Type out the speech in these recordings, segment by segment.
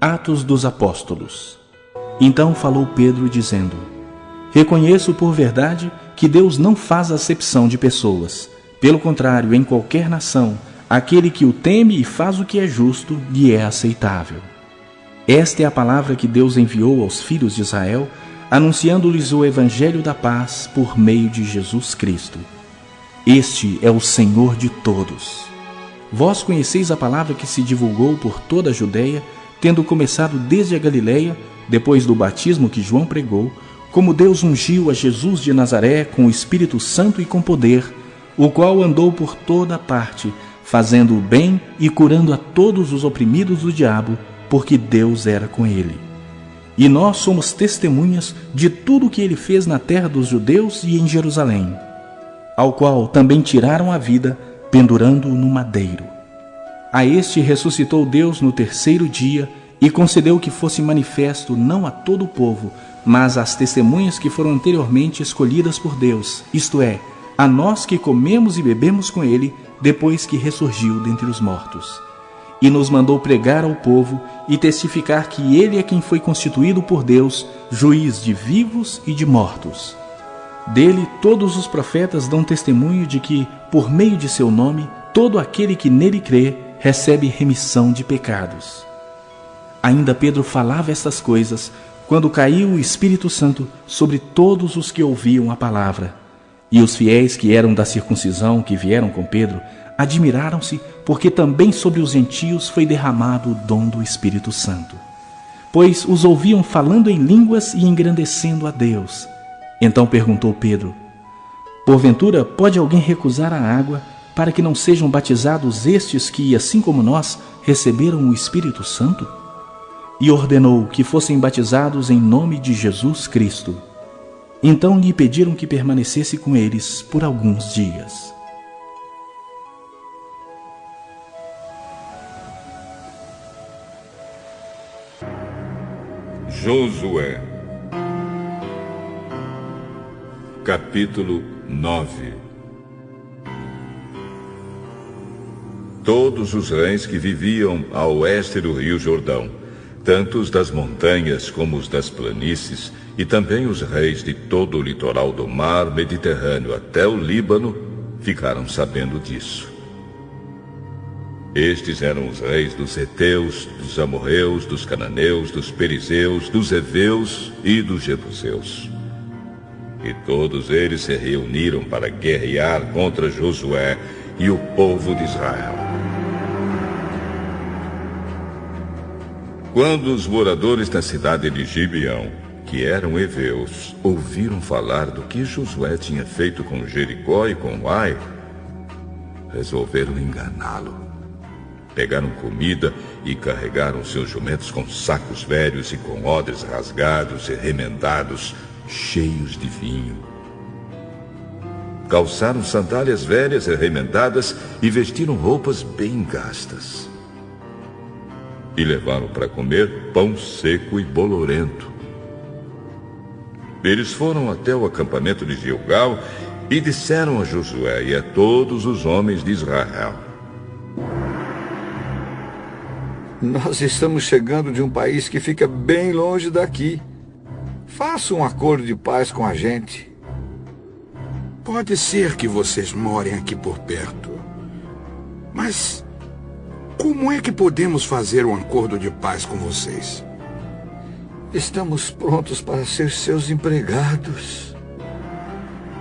Atos dos Apóstolos. Então falou Pedro, dizendo: Reconheço por verdade que Deus não faz acepção de pessoas. Pelo contrário, em qualquer nação, aquele que o teme e faz o que é justo lhe é aceitável. Esta é a palavra que Deus enviou aos filhos de Israel, anunciando-lhes o evangelho da paz por meio de Jesus Cristo. Este é o Senhor de todos. Vós conheceis a palavra que se divulgou por toda a Judeia, tendo começado desde a Galileia, depois do batismo que João pregou, como Deus ungiu a Jesus de Nazaré com o Espírito Santo e com poder, o qual andou por toda parte, fazendo o bem e curando a todos os oprimidos do diabo, porque Deus era com ele. E nós somos testemunhas de tudo o que ele fez na terra dos judeus e em Jerusalém, ao qual também tiraram a vida, pendurando-o no madeiro. A este ressuscitou Deus no terceiro dia e concedeu que fosse manifesto não a todo o povo, mas às testemunhas que foram anteriormente escolhidas por Deus, isto é, a nós que comemos e bebemos com ele depois que ressurgiu dentre os mortos. E nos mandou pregar ao povo e testificar que ele é quem foi constituído por Deus, juiz de vivos e de mortos. Dele todos os profetas dão testemunho de que, por meio de seu nome, todo aquele que nele crê recebe remissão de pecados. Ainda Pedro falava estas coisas quando caiu o Espírito Santo sobre todos os que ouviam a palavra. E os fiéis que eram da circuncisão, que vieram com Pedro, admiraram-se, porque também sobre os gentios foi derramado o dom do Espírito Santo. Pois os ouviam falando em línguas e engrandecendo a Deus. Então perguntou Pedro: Porventura pode alguém recusar a água para que não sejam batizados estes que, assim como nós, receberam o Espírito Santo? E ordenou que fossem batizados em nome de Jesus Cristo. Então lhe pediram que permanecesse com eles por alguns dias. Josué, capítulo 9. Todos os reis que viviam a oeste do rio Jordão, tanto os das montanhas como os das planícies, e também os reis de todo o litoral do mar Mediterrâneo até o Líbano, ficaram sabendo disso. Estes eram os reis dos heteus, dos amorreus, dos cananeus, dos perizeus, dos heveus e dos jebuseus. E todos eles se reuniram para guerrear contra Josué e o povo de Israel. Quando os moradores da cidade de Gibeão, que eram heveus, ouviram falar do que Josué tinha feito com Jericó e com Ai, resolveram enganá-lo. Pegaram comida e carregaram seus jumentos com sacos velhos e com odres rasgados e remendados, cheios de vinho. Calçaram sandálias velhas e remendadas e vestiram roupas bem gastas. E levaram para comer pão seco e bolorento. Eles foram até o acampamento de Gilgal e disseram a Josué e a todos os homens de Israel: Nós estamos chegando de um país que fica bem longe daqui. Faça um acordo de paz com a gente. Pode ser que vocês morem aqui por perto. Mas como é que podemos fazer um acordo de paz com vocês? Estamos prontos para ser seus empregados.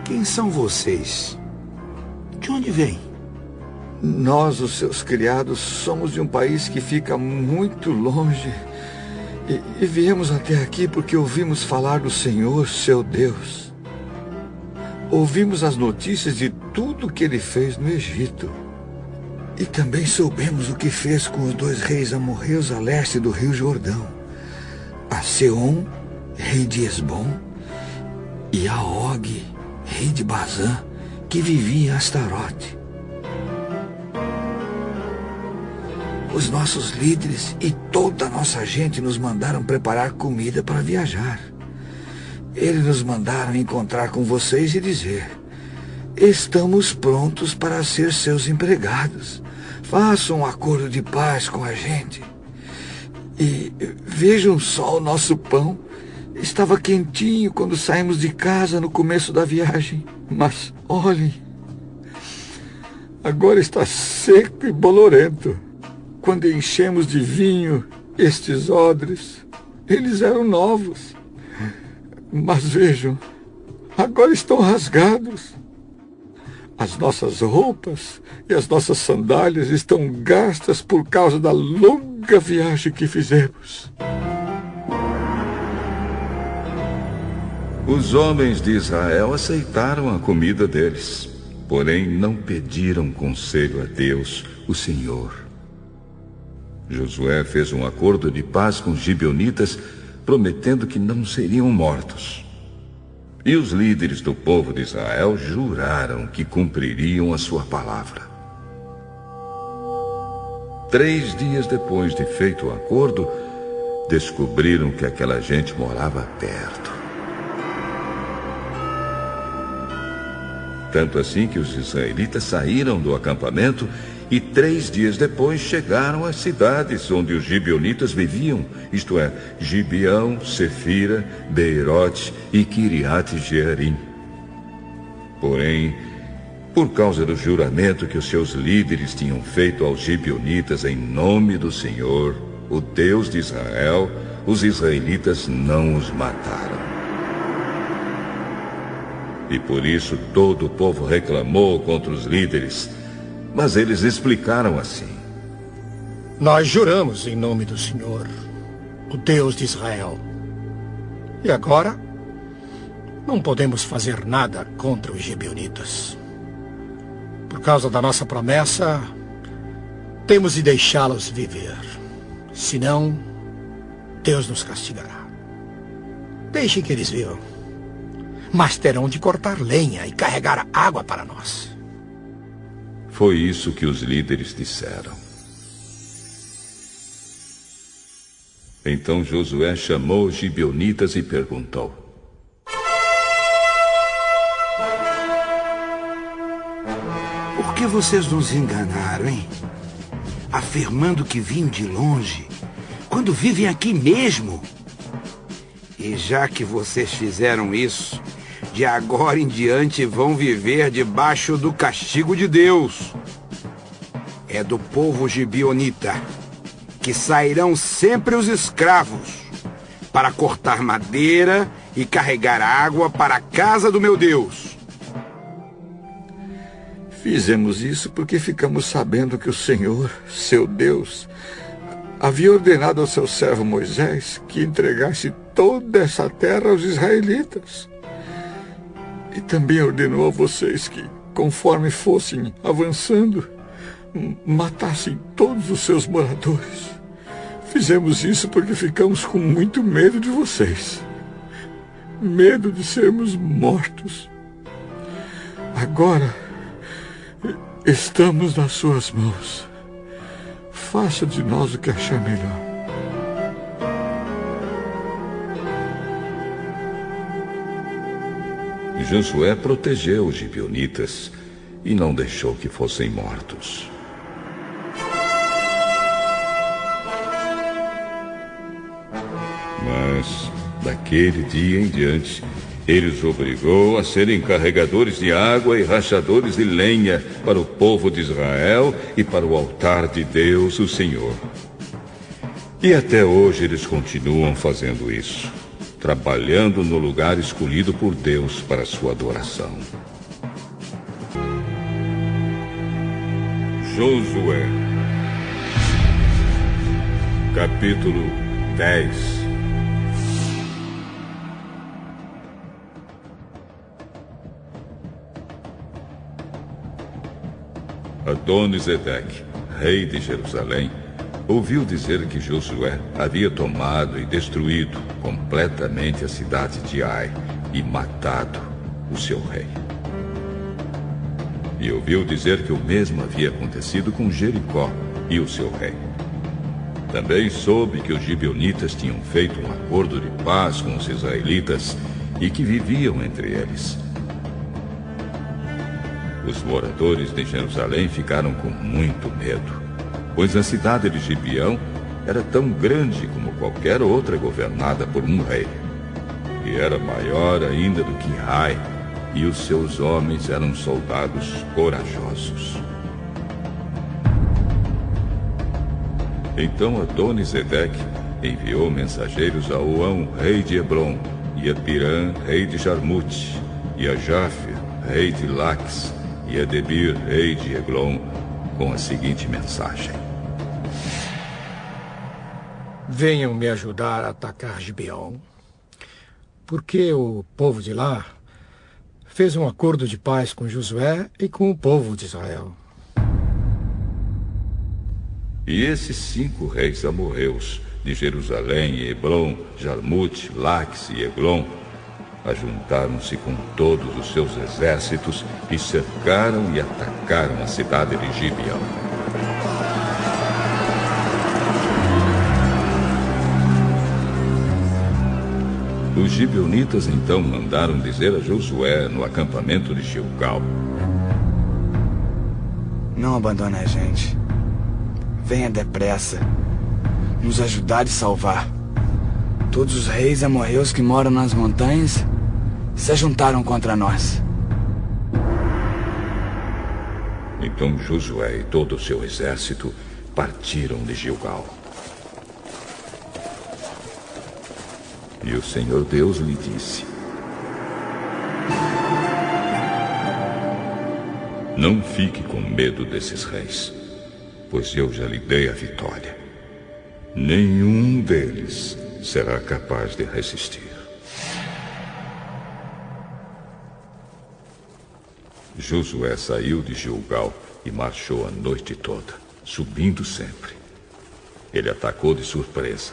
Quem são vocês? De onde vêm? Nós, os seus criados, somos de um país que fica muito longe. E viemos até aqui porque ouvimos falar do Senhor, seu Deus. Ouvimos as notícias de tudo que ele fez no Egito. E também soubemos o que fez com os 2 reis amorreus a leste do rio Jordão: a Seom, rei de Esbom, e a Og, rei de Bazã, que vivia em Astarote. Os nossos líderes e toda a nossa gente nos mandaram preparar comida para viajar. Eles nos mandaram encontrar com vocês e dizer: estamos prontos para ser seus empregados. Façam um acordo de paz com a gente. E vejam só o nosso pão. Estava quentinho quando saímos de casa no começo da viagem. Mas olhem, agora está seco e bolorento. Quando enchemos de vinho estes odres, eles eram novos. Mas vejam, agora estão rasgados. As nossas roupas e as nossas sandálias estão gastas por causa da longa viagem que fizemos. Os homens de Israel aceitaram a comida deles, porém não pediram conselho a Deus, o Senhor. Josué fez um acordo de paz com os gibeonitas, prometendo que não seriam mortos. E os líderes do povo de Israel juraram que cumpririam a sua palavra. 3 dias depois de feito o acordo, descobriram que aquela gente morava perto. Tanto assim que os israelitas saíram do acampamento e 3 dias depois chegaram às cidades onde os gibeonitas viviam, isto é, Gibeão, Sefira, Beerote e Quiriate-Jearim. Porém, por causa do juramento que os seus líderes tinham feito aos gibeonitas em nome do Senhor, o Deus de Israel, os israelitas não os mataram. E por isso todo o povo reclamou contra os líderes. Mas eles explicaram assim: nós juramos em nome do Senhor, o Deus de Israel. E agora, não podemos fazer nada contra os gibeonitas. Por causa da nossa promessa, temos de deixá-los viver. Senão, Deus nos castigará. Deixem que eles vivam. Mas terão de cortar lenha e carregar água para nós. Foi isso que os líderes disseram. Então Josué chamou os gibeonitas e perguntou: por que vocês nos enganaram, hein? Afirmando que vinham de longe, quando vivem aqui mesmo. E já que vocês fizeram isso, de agora em diante vão viver debaixo do castigo de Deus. É do povo gibeonita que sairão sempre os escravos para cortar madeira e carregar água para a casa do meu Deus. Fizemos isso porque ficamos sabendo que o Senhor, seu Deus, havia ordenado ao seu servo Moisés que entregasse toda essa terra aos israelitas. E também ordenou a vocês que, conforme fossem avançando, matassem todos os seus moradores. Fizemos isso porque ficamos com muito medo de vocês. Medo de sermos mortos. Agora, estamos nas suas mãos. Faça de nós o que achar melhor. Josué protegeu os gibeonitas e não deixou que fossem mortos. Mas, daquele dia em diante, ele os obrigou a serem carregadores de água e rachadores de lenha para o povo de Israel e para o altar de Deus, o Senhor. E até hoje eles continuam fazendo isso, trabalhando no lugar escolhido por Deus para sua adoração. Josué, capítulo 10. Adoni-Zedeque, rei de Jerusalém, ouviu dizer que Josué havia tomado e destruído completamente a cidade de Ai e matado o seu rei. E ouviu dizer que o mesmo havia acontecido com Jericó e o seu rei. Também soube que os gibeonitas tinham feito um acordo de paz com os israelitas e que viviam entre eles. Os moradores de Jerusalém ficaram com muito medo, pois a cidade de Gibeão era tão grande como qualquer outra governada por um rei. E era maior ainda do que Ai, e os seus homens eram soldados corajosos. Então Adoni-Zedeque enviou mensageiros a Oão, rei de Hebrom, e a Pirã, rei de Jarmute, e a Jafe, rei de Laques, e a Debir, rei de Eglon, com a seguinte mensagem: venham me ajudar a atacar Gibeão, porque o povo de lá fez um acordo de paz com Josué e com o povo de Israel. E esses 5 reis amorreus, de Jerusalém, Hebrom, Jarmute, Laques e Eglon, ajuntaram-se com todos os seus exércitos e cercaram e atacaram a cidade de Gibeão. Os gibeonitas então mandaram dizer a Josué no acampamento de Gilgal: não abandone a gente. Venha depressa nos ajudar e salvar. Todos os reis amorreus que moram nas montanhas se juntaram contra nós. Então Josué e todo o seu exército partiram de Gilgal. E o Senhor Deus lhe disse: não fique com medo desses reis, pois eu já lhe dei a vitória. Nenhum deles será capaz de resistir. Josué saiu de Gilgal e marchou a noite toda, subindo sempre. Ele atacou de surpresa.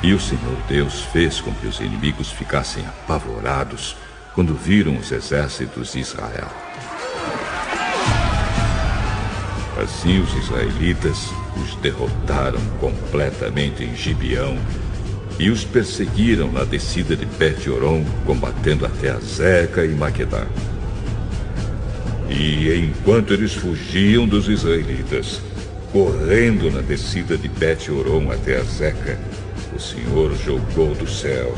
E o Senhor Deus fez com que os inimigos ficassem apavorados quando viram os exércitos de Israel. Assim os israelitas os derrotaram completamente em Gibeão e os perseguiram na descida de Bet-Horon, combatendo até Azeca e Maquedá. E enquanto eles fugiam dos israelitas, correndo na descida de Bet-Horon até Azeca, o Senhor jogou do céu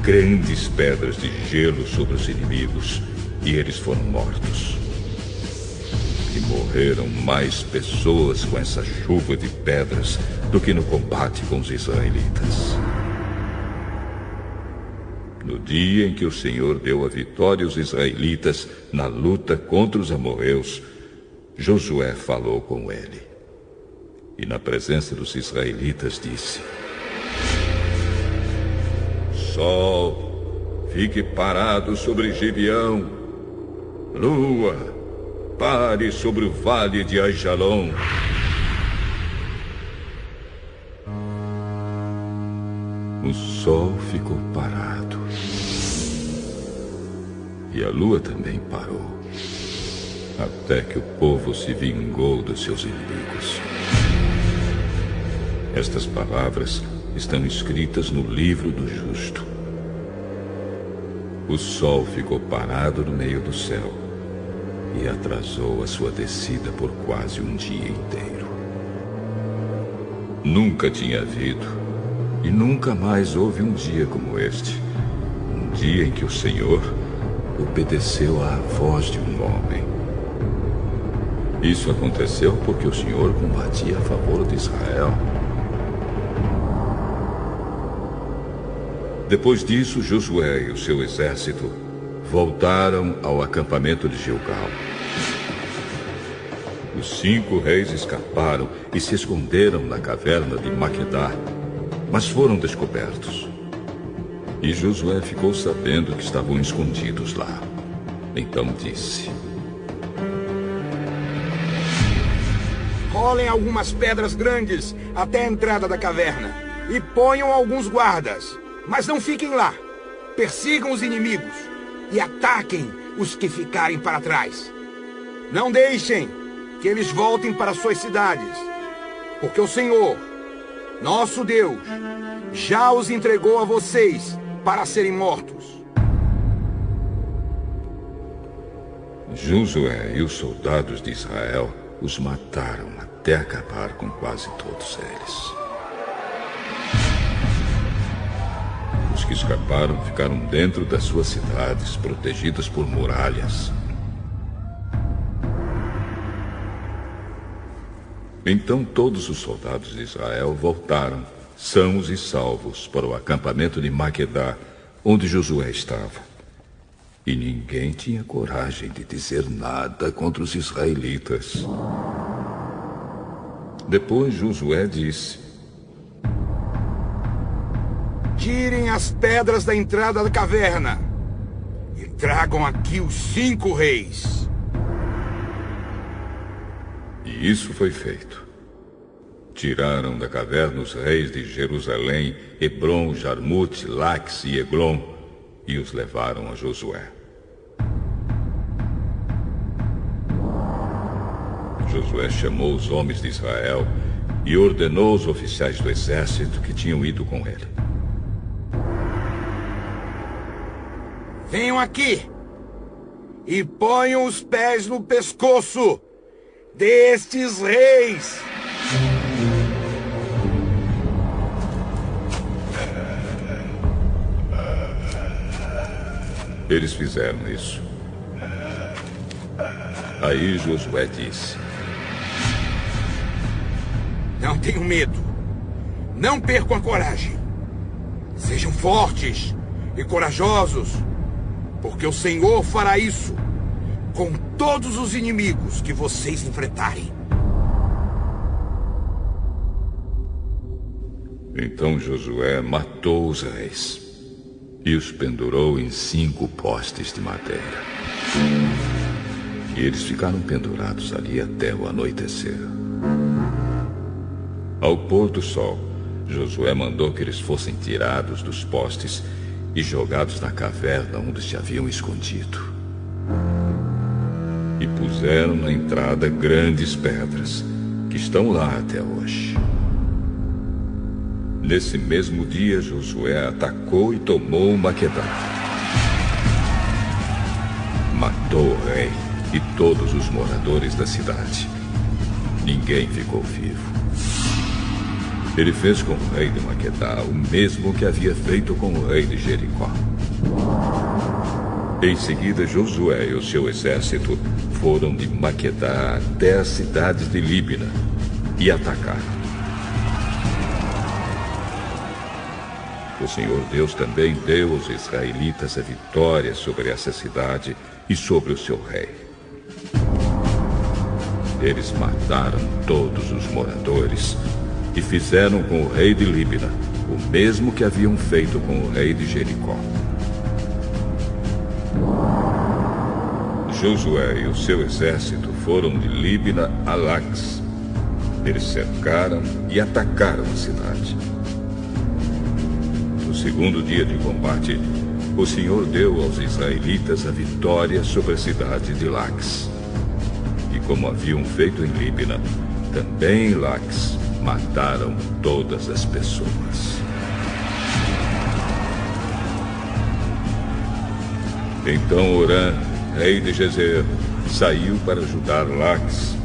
grandes pedras de gelo sobre os inimigos, e eles foram mortos. E morreram mais pessoas com essa chuva de pedras do que no combate com os israelitas. No dia em que o Senhor deu a vitória aos israelitas na luta contra os amorreus, Josué falou com ele. E na presença dos israelitas disse: Sol, fique parado sobre Gibeão. Lua, pare sobre o vale de Aijalon. O sol ficou parado. E a lua também parou, até que o povo se vingou dos seus inimigos. Estas palavras estão escritas no livro do justo. O sol ficou parado no meio do céu e atrasou a sua descida por quase um dia inteiro. Nunca tinha havido e nunca mais houve um dia como este, um dia em que o Senhor obedeceu à voz de um homem. Isso aconteceu porque o Senhor combatia a favor de Israel. Depois disso, Josué e o seu exército voltaram ao acampamento de Gilgal. Os 5 reis escaparam e se esconderam na caverna de Maquedá, mas foram descobertos. E Josué ficou sabendo que estavam escondidos lá. Então disse: rolem algumas pedras grandes até a entrada da caverna e ponham alguns guardas. Mas não fiquem lá. Persigam os inimigos e ataquem os que ficarem para trás. Não deixem que eles voltem para suas cidades, porque o Senhor, nosso Deus, já os entregou a vocês para serem mortos. Josué e os soldados de Israel os mataram a até acabar com quase todos eles. Os que escaparam ficaram dentro das suas cidades, protegidas por muralhas. Então todos os soldados de Israel voltaram, sãos e salvos, para o acampamento de Maquedá, onde Josué estava. E ninguém tinha coragem de dizer nada contra os israelitas. Depois Josué disse: tirem as pedras da entrada da caverna e tragam aqui os 5 reis. E isso foi feito. Tiraram da caverna os reis de Jerusalém, Hebrom, Jarmute, Laques e Eglon, e os levaram a Josué. Josué chamou os homens de Israel e ordenou aos oficiais do exército que tinham ido com ele: venham aqui e ponham os pés no pescoço destes reis. Eles fizeram isso. Aí Josué disse: não tenham medo. Não percam a coragem. Sejam fortes e corajosos, porque o Senhor fará isso com todos os inimigos que vocês enfrentarem. Então Josué matou os reis e os pendurou em 5 postes de madeira. E eles ficaram pendurados ali até o anoitecer. Ao pôr do sol, Josué mandou que eles fossem tirados dos postes e jogados na caverna onde se haviam escondido. E puseram na entrada grandes pedras, que estão lá até hoje. Nesse mesmo dia, Josué atacou e tomou Maquedá. Matou o rei e todos os moradores da cidade. Ninguém ficou vivo. Ele fez com o rei de Maquedá o mesmo que havia feito com o rei de Jericó. Em seguida, Josué e o seu exército foram de Maquedá até as cidades de Líbina e atacaram. O Senhor Deus também deu aos israelitas a vitória sobre essa cidade e sobre o seu rei. Eles mataram todos os moradores e fizeram com o rei de Líbina o mesmo que haviam feito com o rei de Jericó. Josué e o seu exército foram de Líbina a Laques. Eles cercaram e atacaram a cidade. No segundo dia de combate, o Senhor deu aos israelitas a vitória sobre a cidade de Laques. E como haviam feito em Líbina, também em Laques mataram todas as pessoas. Então Orã, rei de Gezer, saiu para ajudar Laques.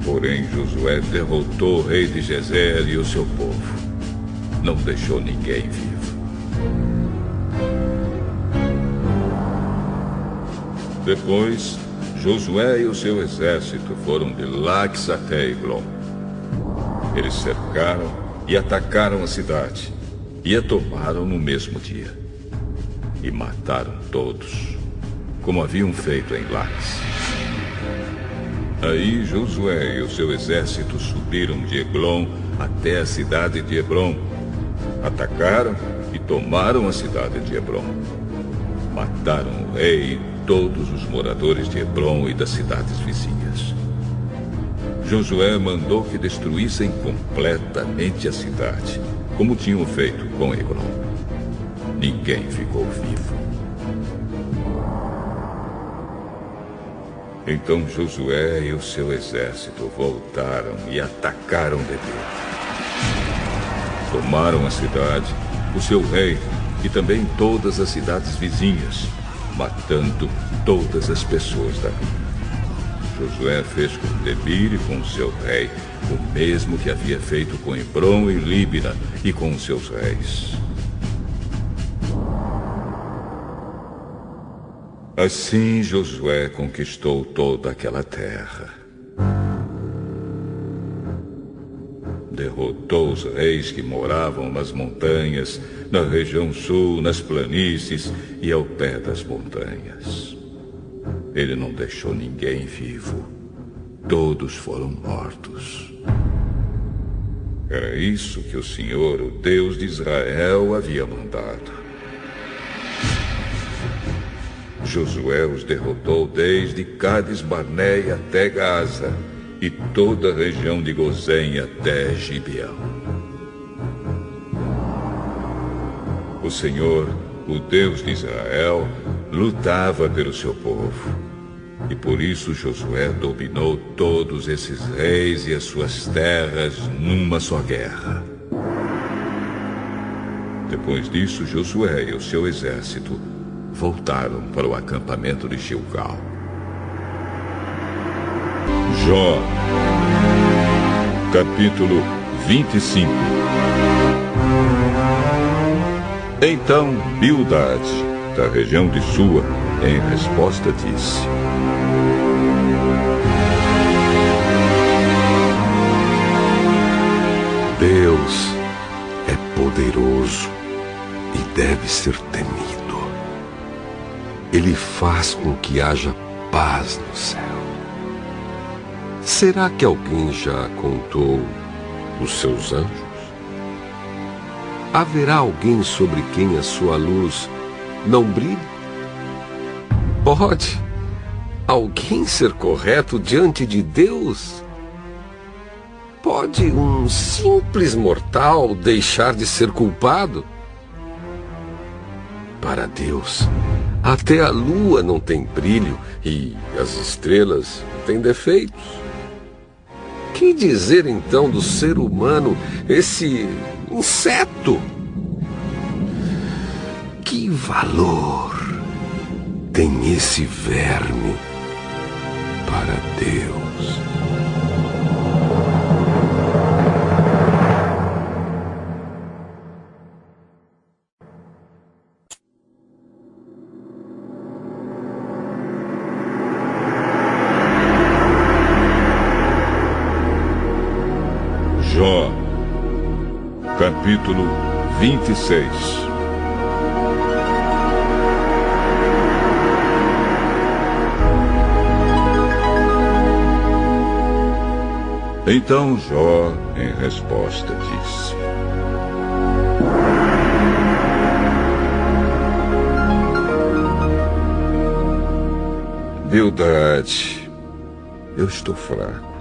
Porém Josué derrotou o rei de Gezer e o seu povo. Não deixou ninguém vivo. Depois, Josué e o seu exército foram de Laques até Eglon. Eles cercaram e atacaram a cidade, e a tomaram no mesmo dia. E mataram todos, como haviam feito em Laques. Aí Josué e o seu exército subiram de Eglon até a cidade de Hebrom. Atacaram e tomaram a cidade de Hebrom. Mataram o rei e todos os moradores de Hebrom e das cidades vizinhas. Josué mandou que destruíssem completamente a cidade, como tinham feito com Eglon. Ninguém ficou vivo. Então Josué e o seu exército voltaram e atacaram Debir. Tomaram a cidade, o seu rei e também todas as cidades vizinhas, matando todas as pessoas dali. Josué fez com Debir e com seu rei, o mesmo que havia feito com Hebrom e Líbina e com seus reis. Assim Josué conquistou toda aquela terra. Derrotou os reis que moravam nas montanhas, na região sul, nas planícies e ao pé das montanhas. Ele não deixou ninguém vivo. Todos foram mortos. Era isso que o Senhor, o Deus de Israel, havia mandado. Josué os derrotou desde Cades-Barneia até Gaza e toda a região de Gozém até Gibeão. O Senhor, o Deus de Israel, lutava pelo seu povo. E por isso Josué dominou todos esses reis e as suas terras numa só guerra. Depois disso, Josué e o seu exército voltaram para o acampamento de Gilgal. Jó, capítulo 25. Então Bildad, da região de Sua, em resposta disse: Deus é poderoso e deve ser temido. Ele faz com que haja paz no céu. Será que alguém já contou os seus anjos? Haverá alguém sobre quem a sua luz não brilhe? Pode alguém ser correto diante de Deus? Pode um simples mortal deixar de ser culpado? Para Deus, até a lua não tem brilho e as estrelas têm defeitos. Que dizer então do ser humano, esse inseto? Que valor tem esse verme para Deus? Jó, capítulo 26. Então Jó, em resposta, disse: Bildad, eu estou fraco,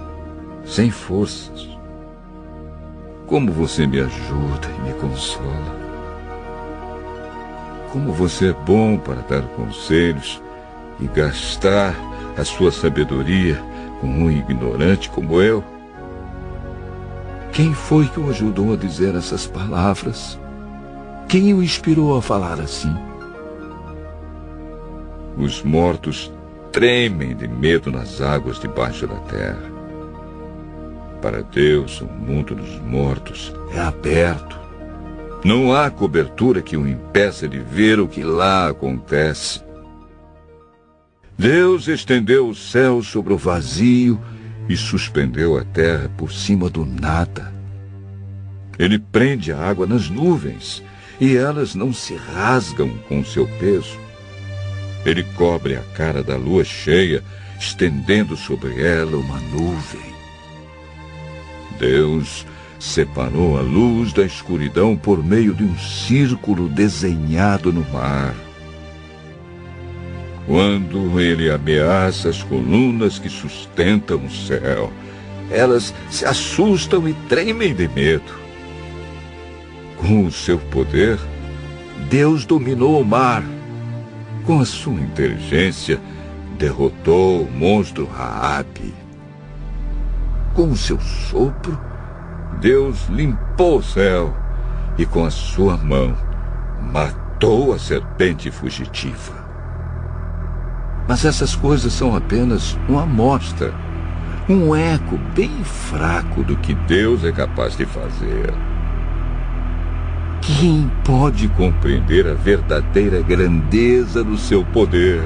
sem forças. Como você me ajuda e me consola. Como você é bom para dar conselhos e gastar a sua sabedoria com um ignorante como eu. Quem foi que o ajudou a dizer essas palavras? Quem o inspirou a falar assim? Os mortos tremem de medo nas águas debaixo da terra. Para Deus, o mundo dos mortos é aberto. Não há cobertura que o impeça de ver o que lá acontece. Deus estendeu o céu sobre o vazio e suspendeu a terra por cima do nada. Ele prende a água nas nuvens e elas não se rasgam com seu peso. Ele cobre a cara da lua cheia, estendendo sobre ela uma nuvem. Deus separou a luz da escuridão por meio de um círculo desenhado no mar. Quando ele ameaça as colunas que sustentam o céu, elas se assustam e tremem de medo. Com o seu poder, Deus dominou o mar. Com a sua inteligência, derrotou o monstro Raabe. Com o seu sopro, Deus limpou o céu e com a sua mão matou a serpente fugitiva. Mas essas coisas são apenas uma amostra, um eco bem fraco do que Deus é capaz de fazer. Quem pode compreender a verdadeira grandeza do seu poder?